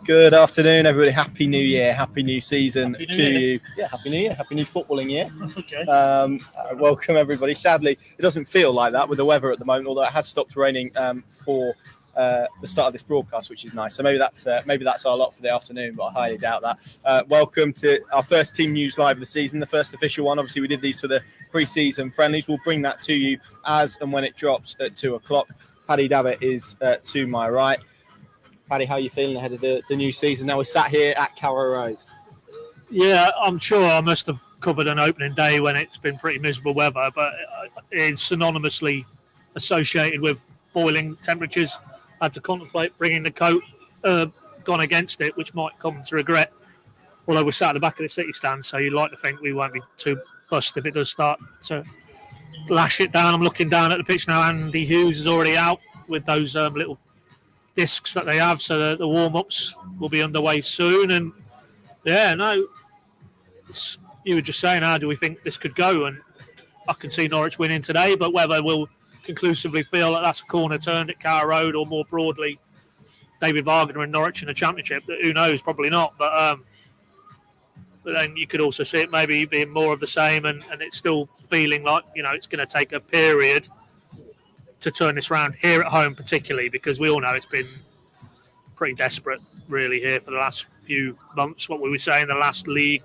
Good afternoon, everybody. Happy New Year, happy new season Happy New Year. you. Yeah, happy New Year, happy new footballing year. Okay. Welcome, everybody. Sadly, it doesn't feel like that with the weather at the moment, although it has stopped raining for the start of this broadcast, which is nice. So maybe that's our lot for the afternoon, but I highly doubt that. Welcome to our first Team News Live of the season, the first official one. Obviously, we did these for the pre-season friendlies. We'll bring that to you as and when it drops at 2 o'clock. Paddy Davitt is to my right. Paddy, how are you feeling ahead of the new season? Now we're sat here at Carrow Road. Yeah, I'm sure I must have covered an opening day when it's been pretty miserable weather, but it's synonymously associated with boiling temperatures. I had to contemplate bringing the coat, gone against it, which might come to regret. Although we're sat at the back of the City stand, so you'd like to think we won't be too fussed if it does start to lash it down. I'm looking down at the pitch now. Andy Hughes is already out with those little discs that they have, so the warm-ups will be underway soon. And you were just saying, how do we think this could go? And I can see Norwich winning today, but whether we'll conclusively feel that that's a corner turned at Carrow Road, or more broadly David Wagner and Norwich in the Championship, who knows? Probably not. But then you could also see it maybe being more of the same, and it's still feeling like it's going to take a period to turn this round here at home, particularly because we all know it's been pretty desperate really here for the last few months. What we were saying, the last league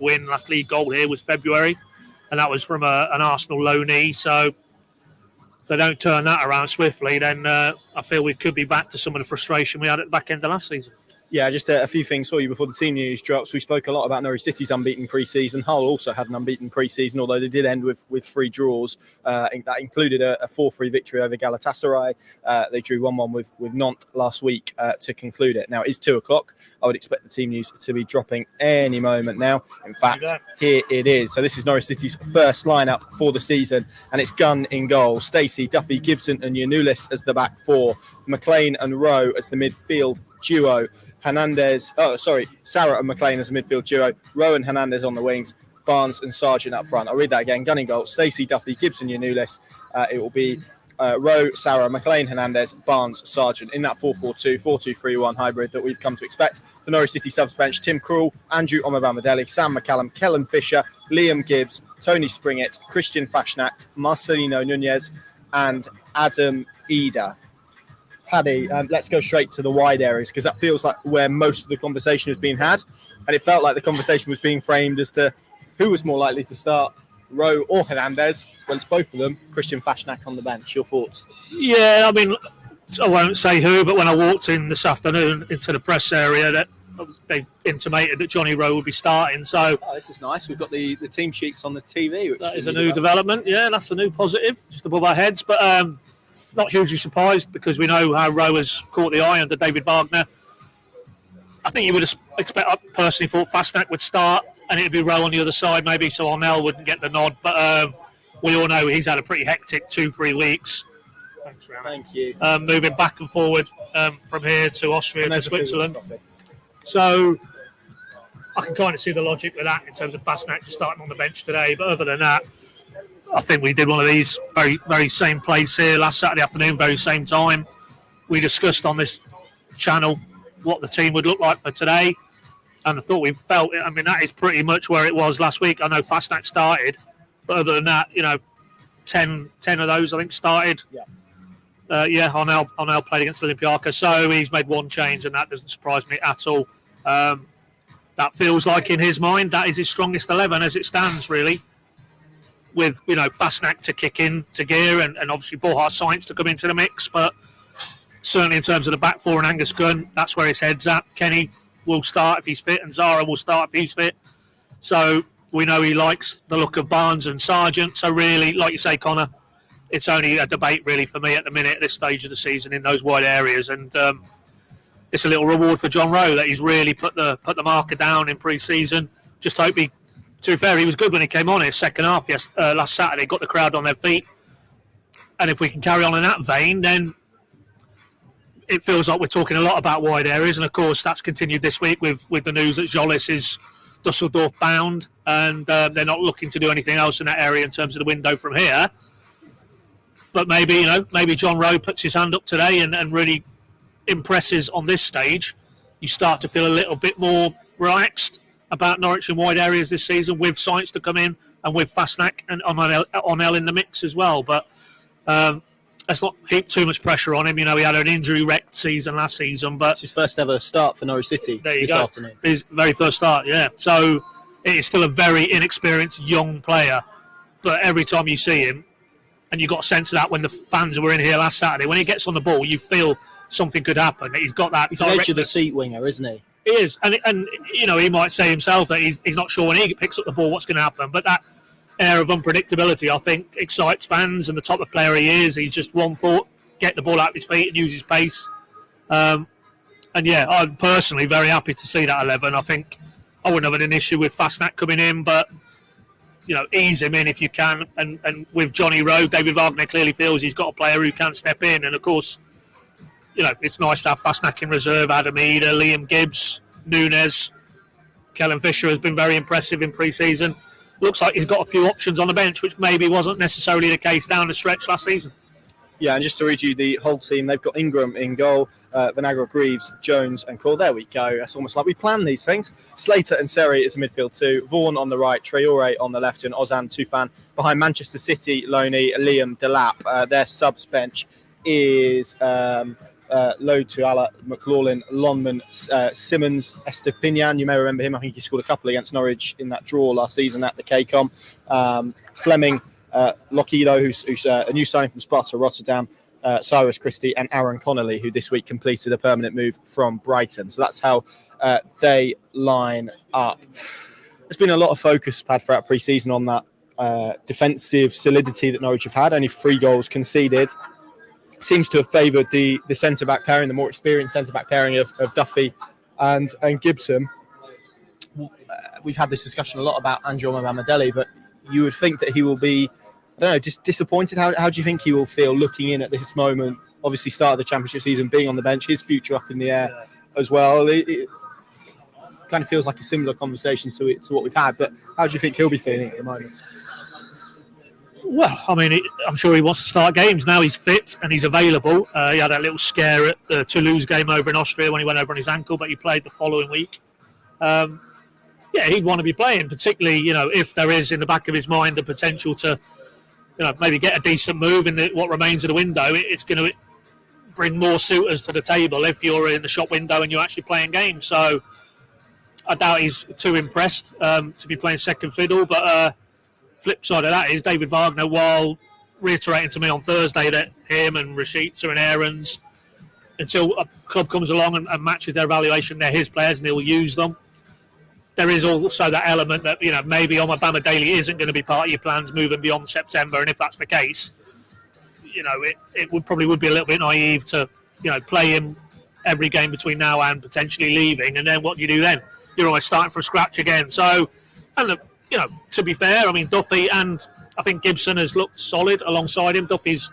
goal here was February, and that was from an Arsenal loanee. So if they don't turn that around swiftly, then I feel we could be back to some of the frustration we had at the back end of last season. Yeah, just a few things for you before the team news drops. We spoke a lot about Norwich City's unbeaten pre-season. Hull also had an unbeaten pre-season, although they did end with 3 draws. That included a 4-3 victory over Galatasaray. They drew 1-1 with Nantes last week to conclude it. Now, it is 2 o'clock. I would expect the team news to be dropping any moment now. In fact, here it is. So this is Norwich City's first lineup for the season, and it's Gunn in goal. Stacey, Duffy, Gibson and Yanulis as the back four. McLean and Rowe as the midfield duo. Sarah and McLean as a midfield duo, Rowe and Hernandez on the wings, Barnes and Sargent up front. I'll read that again. Gunning goal, Stacey, Duffy, Gibson, Yanulis. It will be Rowe, Sarah, McLean, Hernandez, Barnes, Sargent in that 4-4-2, 4-2-3-1 hybrid that we've come to expect. The Norwich City subs bench, Tim Krul, Andrew Omobamidele, Sam McCallum, Kellen Fisher, Liam Gibbs, Tony Springett, Christian Fashnacht, Marcelino Nunez and Adam Eder. Paddy, let's go straight to the wide areas, because that feels like where most of the conversation has been had, and it felt like the conversation was being framed as to who was more likely to start, Rowe or Hernandez. Well, it's both of them. Christian Fashnacht on the bench. Your thoughts? Yeah, I mean, I won't say who, but when I walked in this afternoon into the press area, that they intimated that Johnny Rowe would be starting. So this is nice. We've got the team sheets on the TV. Which that is a new development. Yeah, that's a new positive, just above our heads. But not hugely surprised, because we know how Rowe has caught the eye under David Wagner. I think you would expect, I personally thought Fashnacht would start and it'd be Rowe on the other side maybe, so Arnell wouldn't get the nod. But we all know he's had a pretty hectic 2-3 weeks. Thanks, Ryan. Thank you. Moving back and forward from here to Austria to Switzerland. So I can kind of see the logic with that in terms of Fashnacht just starting on the bench today. But other than that, I think we did one of these very, very same place here last Saturday afternoon, very same time. We discussed on this channel what the team would look like for today, and I thought we felt it. I mean, that is pretty much where it was last week. I know Fashnacht started, but other than that, 10 of those I think started. Arnell played against Olympiacos, so he's made one change, and that doesn't surprise me at all. That feels like in his mind that is his strongest 11 as it stands, really. With Fashnacht to kick in to gear, and obviously Borja Sainz to come into the mix, but certainly in terms of the back four and Angus Gunn, that's where his head's at. Kenny will start if he's fit, and Zara will start if he's fit. So we know he likes the look of Barnes and Sargent. So really, like you say, Connor, it's only a debate really for me at the minute at this stage of the season in those wide areas, and it's a little reward for John Rowe that he's really put the marker down in pre-season. Just hope he. To be fair, he was good when he came on his second half last Saturday, got the crowd on their feet. And if we can carry on in that vein, then it feels like we're talking a lot about wide areas. And, of course, that's continued this week with the news that Jolis is Dusseldorf bound, and they're not looking to do anything else in that area in terms of the window from here. But maybe John Rowe puts his hand up today and really impresses on this stage you start to feel a little bit more relaxed about Norwich in wide areas this season, with Sainz to come in and with Fastnack and Onel in the mix as well. But let's not heap too much pressure on him. You know, he had an injury-wrecked season last season, but it's his first ever start for Norwich City this afternoon. His very first start, yeah. So it is still a very inexperienced young player, but every time you see him, and you got a sense of that when the fans were in here last Saturday, when he gets on the ball, you feel something could happen. He's got that. He's an edge of the seat winger, isn't he? He is, and you know, he might say himself that he's not sure when he picks up the ball what's going to happen, but that air of unpredictability, I think, excites fans, and the type of player he is, he's just one foot, get the ball out of his feet and use his pace. And yeah, I'm personally very happy to see that 11. I think I wouldn't have an issue with Fastnack coming in, but you know, ease him in if you can. And with Johnny Rowe, David Wagner clearly feels he's got a player who can step in. And of course, you know, it's nice to have Fastnack in reserve, Adam Eder, Liam Gibbs, Nunes. Kellen Fisher has been very impressive in pre-season. Looks like he's got a few options on the bench, which maybe wasn't necessarily the case down the stretch last season. Yeah, and just to read you the whole team, they've got Ingram in goal, Vinagre, Greaves, Jones and Cole. There we go. That's almost like we planned these things. Slater and Seri is a midfield two. Vaughan on the right, Traore on the left, and Ozan Tufan behind Manchester City, Loney, Liam Delap. Their subs bench is Tuala, McLaughlin, Lonman, Simmons, Estepinian. You may remember him. I think he scored a couple against Norwich in that draw last season at the KCOM. Fleming, Lokido, who's a new signing from Sparta Rotterdam, Cyrus Christie, and Aaron Connolly, who this week completed a permanent move from Brighton. So that's how they line up. There's been a lot of focus, Pad, throughout pre-season on that defensive solidity that Norwich have had. Only 3 goals conceded. Seems to have favoured the centre-back pairing, the more experienced centre-back pairing of Duffy and Gibson. We've had this discussion a lot about Angelo Rampart, but you would think that he will be, I don't know, just disappointed. How do you think he will feel looking in at this moment? Obviously, start of the championship season, being on the bench, his future up in the air as well. It kind of feels like a similar conversation to what we've had. But how do you think he'll be feeling at the moment? Well, I mean, I'm sure he wants to start games. Now he's fit and he's available. He had that little scare at the Toulouse game over in Austria when he went over on his ankle, but he played the following week. Yeah, he'd want to be playing, particularly, you know, if there is in the back of his mind the potential to, you know, maybe get a decent move in what remains of the window. It's going to bring more suitors to the table if you're in the shop window and you're actually playing games. So I doubt he's too impressed to be playing second fiddle, but flip side of that is David Wagner, while reiterating to me on Thursday that him and Rashica and Aarons, until a club comes along and matches their evaluation, they're his players and he'll use them. There is also that element that, you know, maybe Omobama Daly isn't going to be part of your plans moving beyond September, and if that's the case, you know, it would be a little bit naive to, you know, play him every game between now and potentially leaving, and then what do you do then? You're always starting from scratch again. So, and look, you know, to be fair, I mean, Duffy and I think Gibson has looked solid alongside him. Duffy's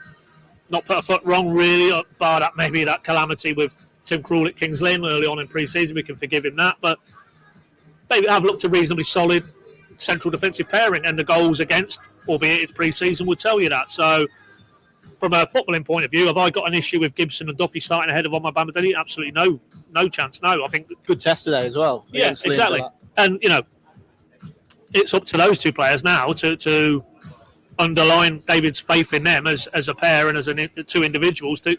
not put a foot wrong, really, bar that maybe that calamity with Tim Krul at Kings Lynn early on in pre-season. We can forgive him that. But they have looked a reasonably solid central defensive pairing, and the goals against, albeit it's pre-season, would tell you that. So, from a footballing point of view, have I got an issue with Gibson and Duffy starting ahead of Omobama Daly? Absolutely no chance, no. I think good test today as well. Yeah, exactly. And, you know, it's up to those two players now to underline David's faith in them as a pair and as two individuals to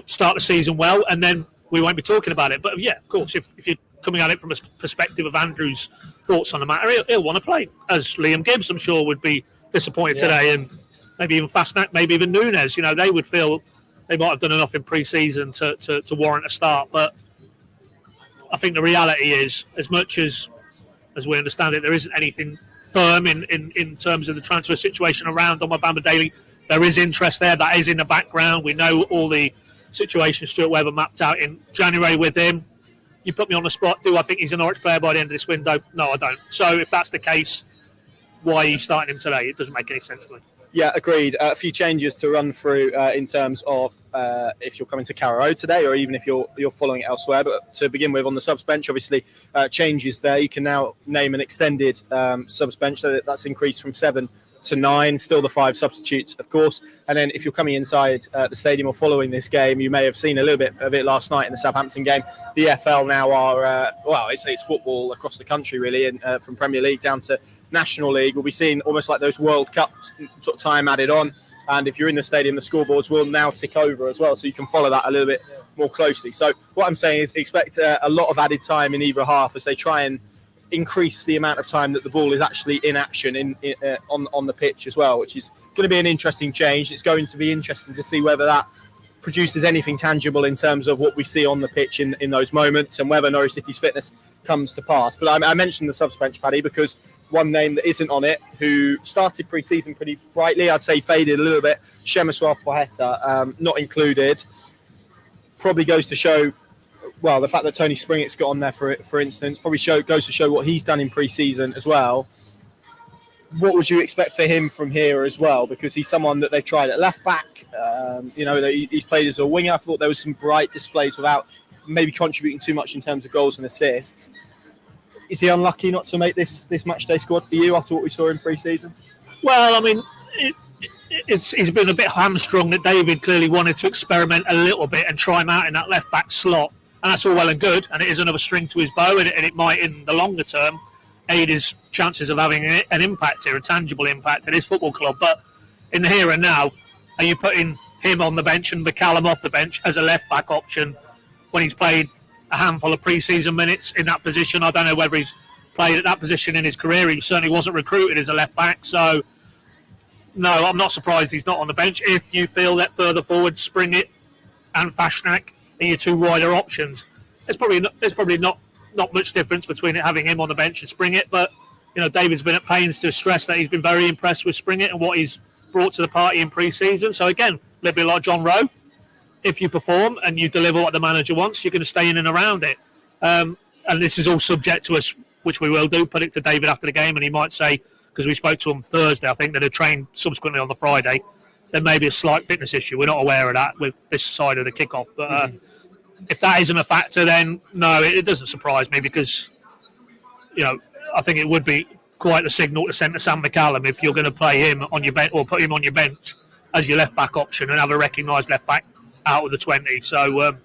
start the season well, and then we won't be talking about it. But yeah, of course, if you're coming at it from a perspective of Andrew's thoughts on the matter, he'll want to play. As Liam Gibbs, I'm sure, would be disappointed today, and maybe even Fastnack, maybe even Nunes. You know, they would feel they might have done enough in pre-season to warrant a start. But I think the reality is, as much as we understand it, there isn't anything firm in terms of the transfer situation around Omobama Daly. There is interest there. That is in the background. We know all the situations Stuart Weber mapped out in January with him. You put me on the spot. Do I think he's a Norwich player by the end of this window? No, I don't. So if that's the case, why are you starting him today? It doesn't make any sense to me. Yeah, agreed. A few changes to run through in terms of if you're coming to Carrow Road today, or even if you're following it elsewhere. But to begin with, on the subs bench, obviously changes there. You can now name an extended subs bench, so that's increased from 7 to 9, still the 5 substitutes, of course. And then if you're coming inside the stadium or following this game, you may have seen a little bit of it last night in the Southampton game. The EFL now are, it's football across the country, really, and from Premier League down to National League. We'll be seeing almost like those World Cup sort of time added on. And if you're in the stadium, the scoreboards will now tick over as well, so you can follow that a little bit more closely. So what I'm saying is expect a lot of added time in either half as they try and increase the amount of time that the ball is actually in action on the pitch as well, which is going to be an interesting change. It's going to be interesting to see whether that produces anything tangible in terms of what we see on the pitch in those moments, and whether Norwich City's fitness comes to pass. But I mentioned the subs bench, Paddy, because one name that isn't on it, who started pre-season pretty brightly, I'd say faded a little bit, Shemiswa Poeta, not included, probably goes to show, well, the fact that Tony Springett's got on there, for instance, probably goes to show what he's done in pre-season as well. What would you expect for him from here as well? Because he's someone that they've tried at left back. He's played as a winger. I thought there was some bright displays without maybe contributing too much in terms of goals and assists. Is he unlucky not to make this match day squad for you after what we saw in pre-season? Well, I mean, he's been a bit hamstrung. That David clearly wanted to experiment a little bit and try him out in that left back slot, and that's all well and good. And it is another string to his bow, and it might, in the longer term, aid his chances of having an impact here, a tangible impact at his football club. But in the here and now, are you putting him on the bench and McCallum off the bench as a left back option when he's played a handful of pre-season minutes in that position? I don't know whether he's played at that position in his career. He certainly wasn't recruited as a left back, so no, I'm not surprised he's not on the bench. If you feel that further forward, Springett and Fashnak are your two wider options, there's probably not much difference between having him on the bench and Springett. But David's been at pains to stress that he's been very impressed with Springett and what he's brought to the party in pre-season. So again, a little bit like John Rowe, if you perform and you deliver what the manager wants, you're going to stay in and around it. And this is all subject to us, which we will do, put it to David after the game, and he might say, because we spoke to him Thursday, I think, that had trained subsequently on the Friday, there may be a slight fitness issue. We're not aware of that with this side of the kickoff. But if that isn't a factor, then no, it doesn't surprise me, because I think it would be quite a signal to send to Sam McCallum if you're going to play him on your bench or put him on your bench as your left back option and have a recognised left back out of the 20. So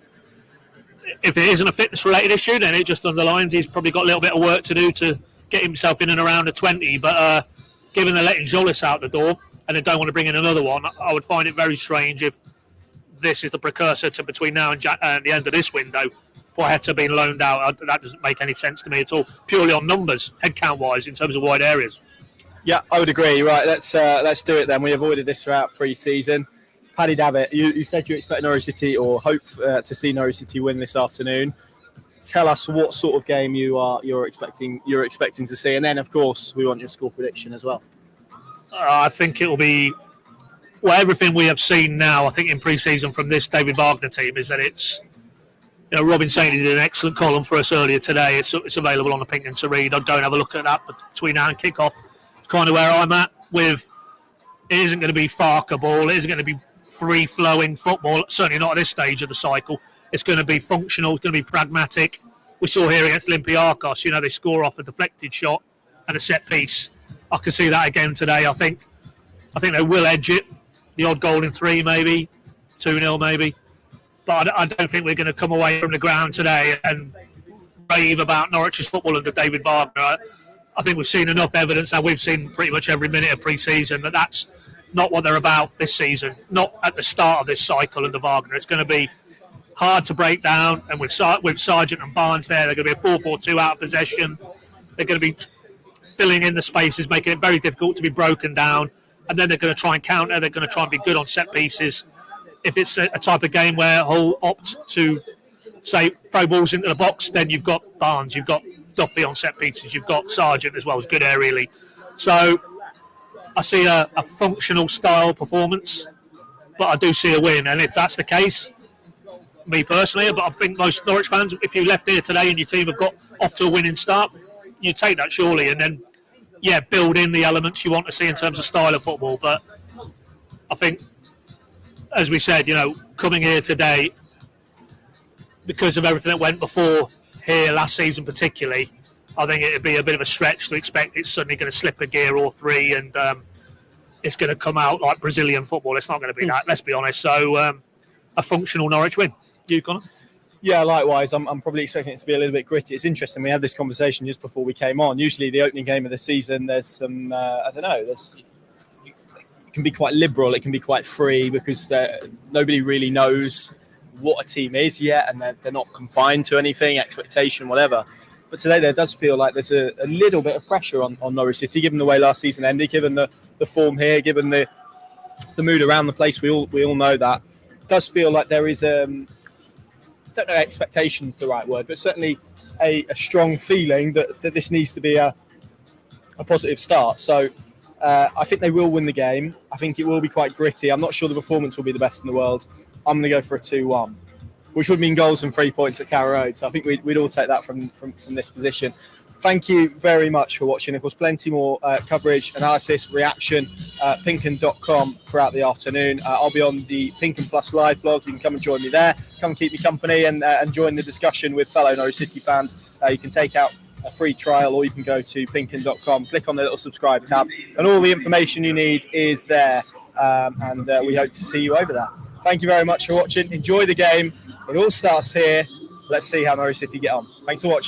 if it isn't a fitness related issue, then it just underlines he's probably got a little bit of work to do to get himself in and around the 20. But given they're letting Jolis out the door and they don't want to bring in another one, I would find it very strange if this is the precursor to between now and the end of this window, Poeta being loaned out. That doesn't make any sense to me at all, purely on numbers, headcount wise, in terms of wide areas. Yeah, I would agree. Right, let's do it then. We avoided this throughout pre-season. Paddy Davitt, you said you expect Norwich City, or hope to see Norwich City win this afternoon. Tell us what sort of game you're expecting to see, and then of course we want your score prediction as well. I think it will be everything we have seen now. I think in pre-season from this David Wagner team is that it's Robin Sainey did an excellent column for us earlier today. It's available on Opinion to read. I'd go and have a look at that between now and kick-off. It's kind of where I'm at with it isn't going to be Farker ball. It isn't going to be free-flowing football, certainly not at this stage of the cycle. It's going to be functional. It's going to be pragmatic. We saw here against Olympiacos, they score off a deflected shot and a set piece. I can see that again today. I think they will edge it. The odd goal in 3 maybe, 2-0 maybe. But I don't think we're going to come away from the ground today and rave about Norwich's football under David Wagner. I think we've seen enough evidence, and we've seen pretty much every minute of pre-season, that that's not what they're about this season, not at the start of this cycle under Wagner. It's going to be hard to break down, and with Sargent and Barnes there, they're going to be a 4-4-2 out of possession. They're going to be filling in the spaces, making it very difficult to be broken down, and then they're going to try and counter. They're going to try and be good on set pieces. If it's a type of game where Hull opt to, say, throw balls into the box, then you've got Barnes, you've got Duffy on set pieces, you've got Sargent as well as good aerially. So I see a functional style performance, but I do see a win. And if that's the case, me personally, but I think most Norwich fans, if you left here today and your team have got off to a winning start, you take that surely, and then, build in the elements you want to see in terms of style of football. But I think, as we said, coming here today, because of everything that went before here last season particularly, I think it would be a bit of a stretch to expect it's suddenly going to slip a gear or 3 and it's going to come out like Brazilian football. It's not going to be that. Let's be honest. So a functional Norwich win. You, Connor? Yeah, likewise. I'm probably expecting it to be a little bit gritty. It's interesting. We had this conversation just before we came on. Usually, the opening game of the season, there's some I don't know. It can be quite liberal. It can be quite free because nobody really knows what a team is yet, and they're not confined to anything, expectation, whatever. But today there does feel like there's a little bit of pressure on Norwich City, given the way last season ended, given the form here, given the mood around the place. We all know that. It does feel like there is I don't know, expectation's the right word, but certainly a strong feeling that this needs to be a positive start. So I think they will win the game. I think it will be quite gritty. I'm not sure the performance will be the best in the world. I'm going to go for a 2-1, which would mean goals and 3 points at Carrow Road. So I think we'd all take that from this position. Thank you very much for watching. Of course, plenty more coverage, analysis, reaction, Pinken.com throughout the afternoon. I'll be on the Pinken Plus Live blog. You can come and join me there. Come and keep me company and join the discussion with fellow Norwich City fans. You can take out a free trial, or you can go to Pinken.com, click on the little subscribe tab, and all the information you need is there. And we hope to see you over there. Thank you very much for watching. Enjoy the game. It all starts here. Let's see how Norwich City get on. Thanks for watching.